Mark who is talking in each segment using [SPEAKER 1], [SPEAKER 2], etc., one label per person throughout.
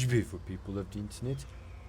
[SPEAKER 1] beautiful people of the internet.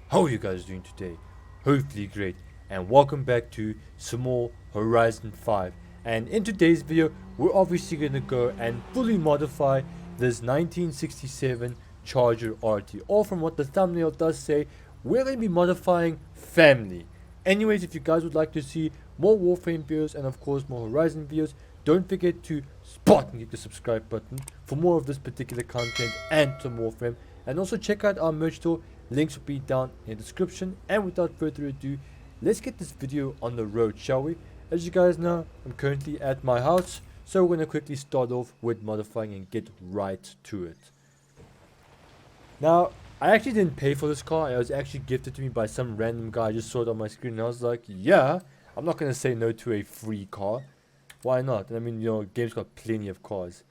[SPEAKER 1] How are you guys doing today? Hopefully great, and welcome back to some more Horizon 5. And in today's video we're obviously going to go and fully modify this 1967 Charger RT, or from what the thumbnail does say, we're going to be modifying family. Anyways, if you guys would like to see more Warframe videos and of course more Horizon videos, don't forget to spot and hit the subscribe button for more of this particular content and some Warframe. And also check out our merch store, links will be down in the description. And without further ado, let's get this video on the road, shall we? As you guys know, I'm currently at my house, so we're going to quickly start off with modifying and get right to it. Now, I actually didn't pay for this car. It was actually gifted to me by some random guy. I just saw it on my screen and I was like, yeah, I'm not going to say no to a free car. Why not? I mean, you know, game's got plenty of cars.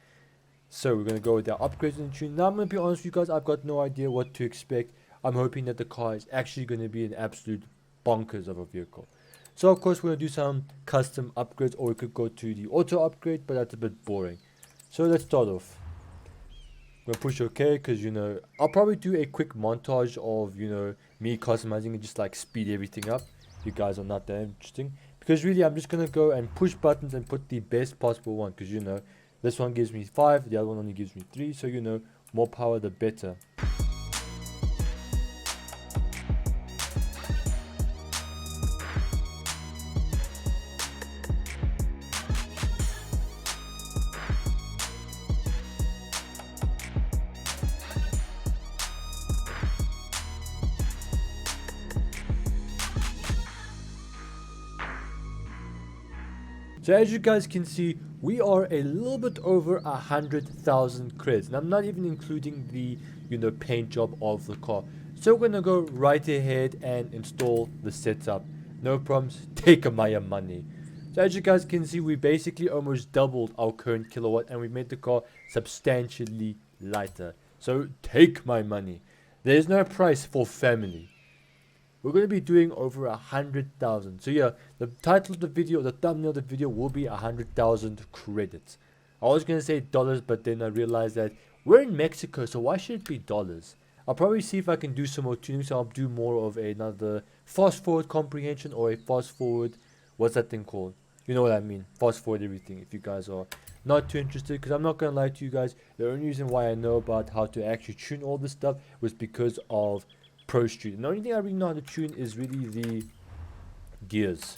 [SPEAKER 1] So we're going to go with our upgrades and tuning. Now I'm going to be honest with you guys, I've got no idea what to expect. I'm hoping that the car is actually going to be an absolute bonkers of a vehicle. So of course we're going to do some custom upgrades, or we could go to the auto upgrade, but that's a bit boring. So let's start off. I'm going to push OK because, you know, I'll probably do a quick montage of, you know, me customizing and just like speed everything up. You guys are not that interesting. Because really I'm just going to go and push buttons and put the best possible one. Because, you know, this one gives me 5, the other one only gives me 3. So, you know, more power the better. So as you guys can see, we are a little bit over 100,000 credits, and I'm not even including the, you know, paint job of the car. So we're gonna go right ahead and install the setup. No problems, take my money. So as you guys can see, we basically almost doubled our current kilowatt, and we made the car substantially lighter. So take my money. There's no price for family. We're going to be doing over 100,000. So yeah, the title of the video, the thumbnail of the video will be 100,000 credits. I was going to say dollars, but then I realized that we're in Mexico, so why should it be dollars? I'll probably see if I can do some more tuning, so I'll do more of another fast forward comprehension, or a fast forward, what's that thing called? You know what I mean, fast forward everything, if you guys are not too interested. Because I'm not going to lie to you guys, the only reason why I know about how to actually tune all this stuff was because of Pro Street. And the only thing I really know how to tune is really the gears.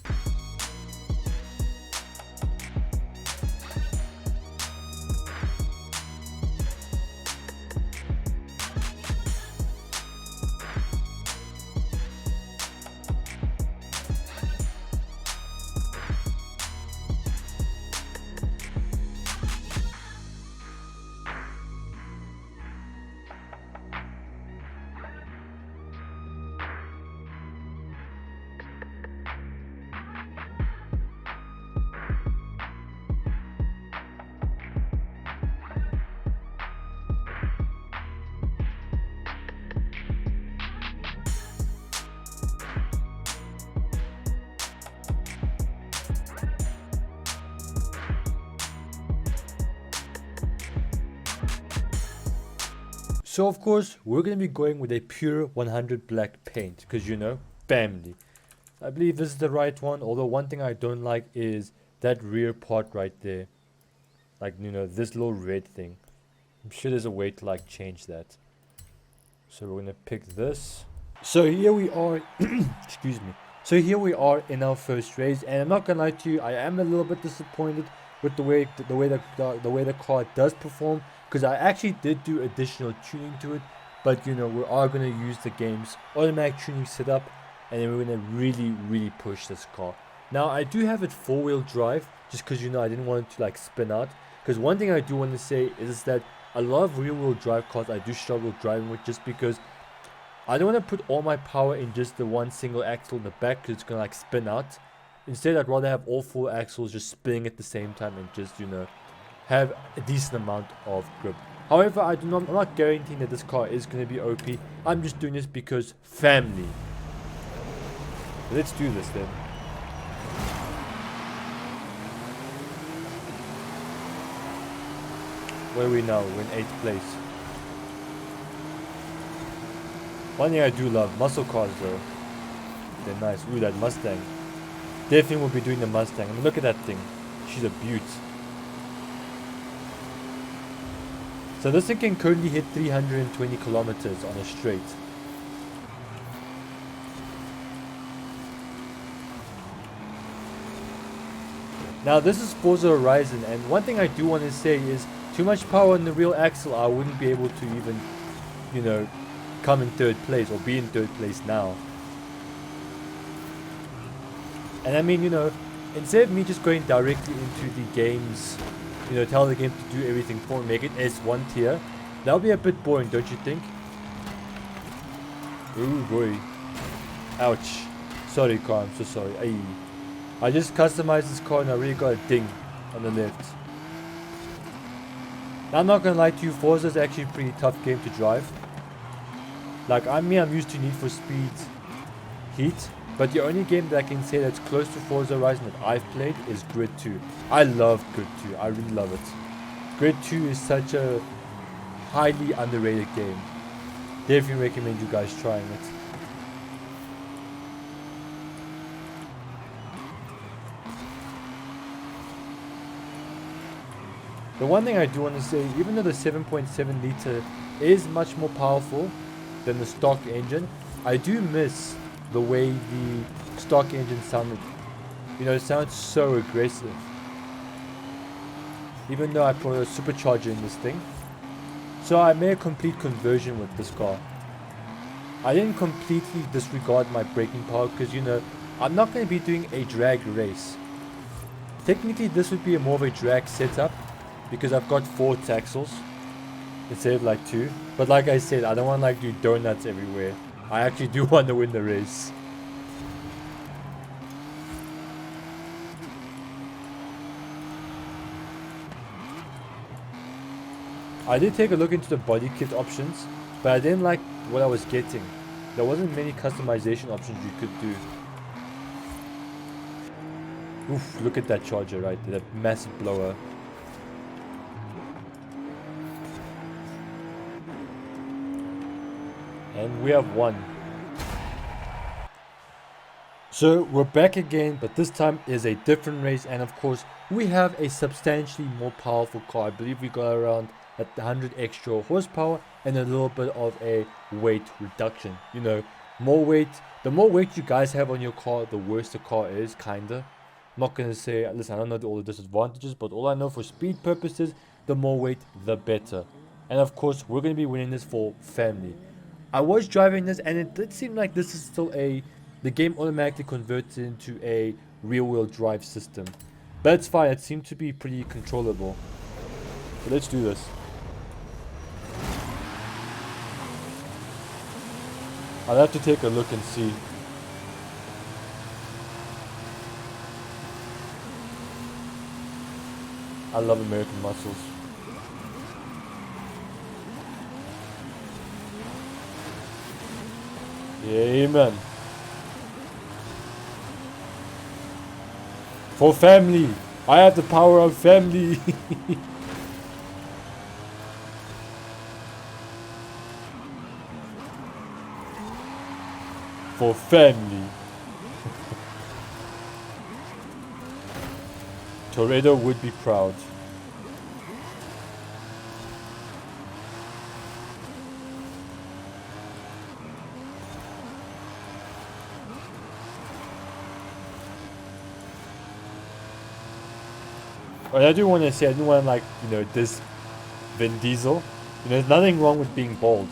[SPEAKER 1] So of course, we're going to be going with a pure 100 black paint, because, you know, family. I believe this is the right one, although one thing I don't like is that rear part right there. Like, you know, this little red thing. I'm sure there's a way to like change that. So we're going to pick this. So here we are, excuse me. So here we are in our first race, and I'm not going to lie to you, I am a little bit disappointed with the way the car does perform, because I actually did do additional tuning to it. But, you know, we are going to use the game's automatic tuning setup, and then we're going to really push this car. Now I do have it 4-wheel drive, just because, you know, I didn't want it to like spin out. Because one thing I do want to say is that a lot of rear-wheel drive cars I do struggle driving with, just because I don't want to put all my power in just the one single axle in the back, because it's going to like spin out. Instead, I'd rather have all 4 axles just spinning at the same time and just, you know, have a decent amount of grip. However, I'm not guaranteeing that this car is going to be OP. I'm just doing this because family. Let's do this then. Where are we now? We're in 8th place. One thing I do love, muscle cars though. They're nice. Ooh, that Mustang. Definitely will be doing the Mustang. I mean, look at that thing. She's a beaut. So this thing can currently hit 320 kilometers on a straight. Now this is Forza Horizon, and one thing I do want to say is too much power in the real axle, I wouldn't be able to even, you know, come in third place or be in third place now. And I mean, you know, instead of me just going directly into the games, you know, tell the game to do everything for me, make it S1 tier, that would be a bit boring, don't you think? Ooh boy. Ouch. Sorry car, I'm so sorry. Aye. I just customized this car and I really got a ding on the left. Now, I'm not gonna lie to you, Forza is actually a pretty tough game to drive. Like, I'm used to Need for Speed Heat, but the only game that I can say that's close to Forza Horizon that I've played is Grid 2. I love Grid 2, I really love it. Grid 2 is such a highly underrated game. Definitely recommend you guys trying it. The one thing I do want to say, even though the 7.7 liter is much more powerful than the stock engine, I do miss the way the stock engine sounded. You know, it sounds so aggressive. Even though I put a supercharger in this thing. So I made a complete conversion with this car. I didn't completely disregard my braking power because, you know, I'm not going to be doing a drag race. Technically this would be more of a drag setup, because I've got 4 axles instead of like 2. But like I said, I don't want to like do donuts everywhere. I actually do want to win the race. I did take a look into the body kit options, but I didn't like what I was getting. There wasn't many customization options you could do. Oof, look at that charger right there, that massive blower. And we have won. So we're back again, but this time is a different race, and of course we have a substantially more powerful car. I believe we got around at 100 extra horsepower and a little bit of a weight reduction. You know, more weight. The more weight you guys have on your car, the worse the car is, kinda. I'm not gonna say, listen, I don't know all the disadvantages, but all I know for speed purposes, the more weight, the better. And of course, we're gonna be winning this for family. I was driving this and it did seem like this is still the game automatically converts it into a rear wheel drive system. But it's fine, it seemed to be pretty controllable. So let's do this. I'll have to take a look and see. I love American muscles. Amen. For family. I have the power of family. For family. Toretto would be proud. But I do want to say, I do want to like, you know, this Vin Diesel. You know, there's nothing wrong with being bald.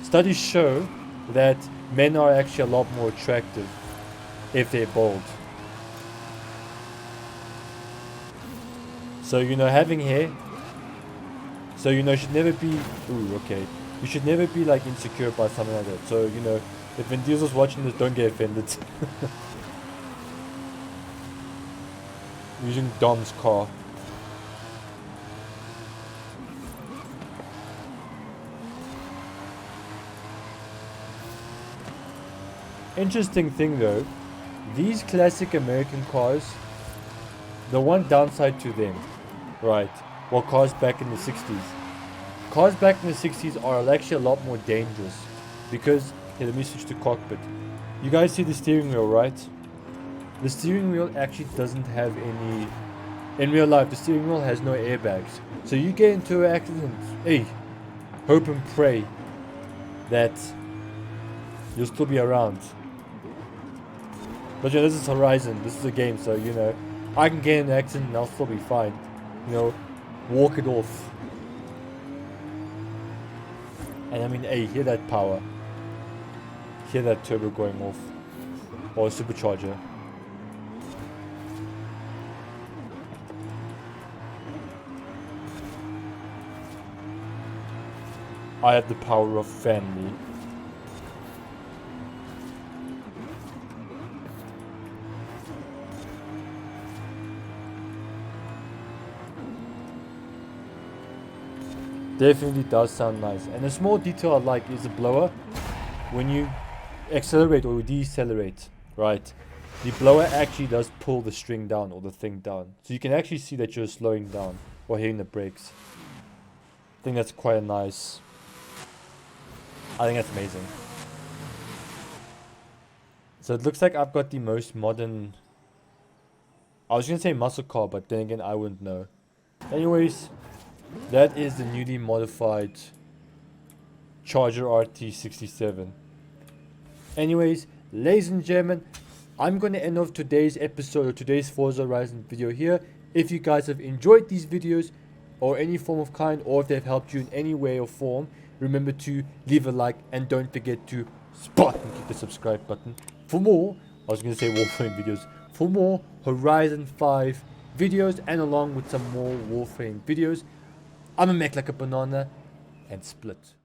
[SPEAKER 1] Studies show that men are actually a lot more attractive if they're bald. So, you know, having hair, so, you know, should never be, ooh, okay. You should never be like insecure about something like that. So, you know, if Vin Diesel's watching this, don't get offended. Using Dom's car. Interesting thing though, these classic American cars, the one downside to them, right, were cars back in the 60s. Cars back in the 60s are actually a lot more dangerous because Here, let me switch to cockpit. You guys see the steering wheel, right? The steering wheel actually doesn't have any... In real life, the steering wheel has no airbags. So you get into an accident, hey, hope and pray that you'll still be around. But you know, this is Horizon, this is a game, so you know, I can get in an accident and I'll still be fine. You know, walk it off. And I mean, hey, hear that power. Hear that turbo going off. Or a supercharger. I have the power of family. Definitely does sound nice. And a small detail I like is the blower. When you accelerate or decelerate, right, the blower actually does pull the string down or the thing down. So you can actually see that you're slowing down or hitting the brakes. I think that's quite nice. I think that's amazing. So it looks like I've got the most modern... I was going to say muscle car, but then again I wouldn't know. Anyways, that is the newly modified Charger RT67. Anyways, ladies and gentlemen, I'm going to end off today's episode of today's Forza Horizon video here. If you guys have enjoyed these videos or any form of kind, or if they've helped you in any way or form, remember to leave a like and don't forget to spot and click the subscribe button for more, I was going to say Warframe videos, for more Horizon 5 videos and along with some more Warframe videos. I'm a mech like a banana and split.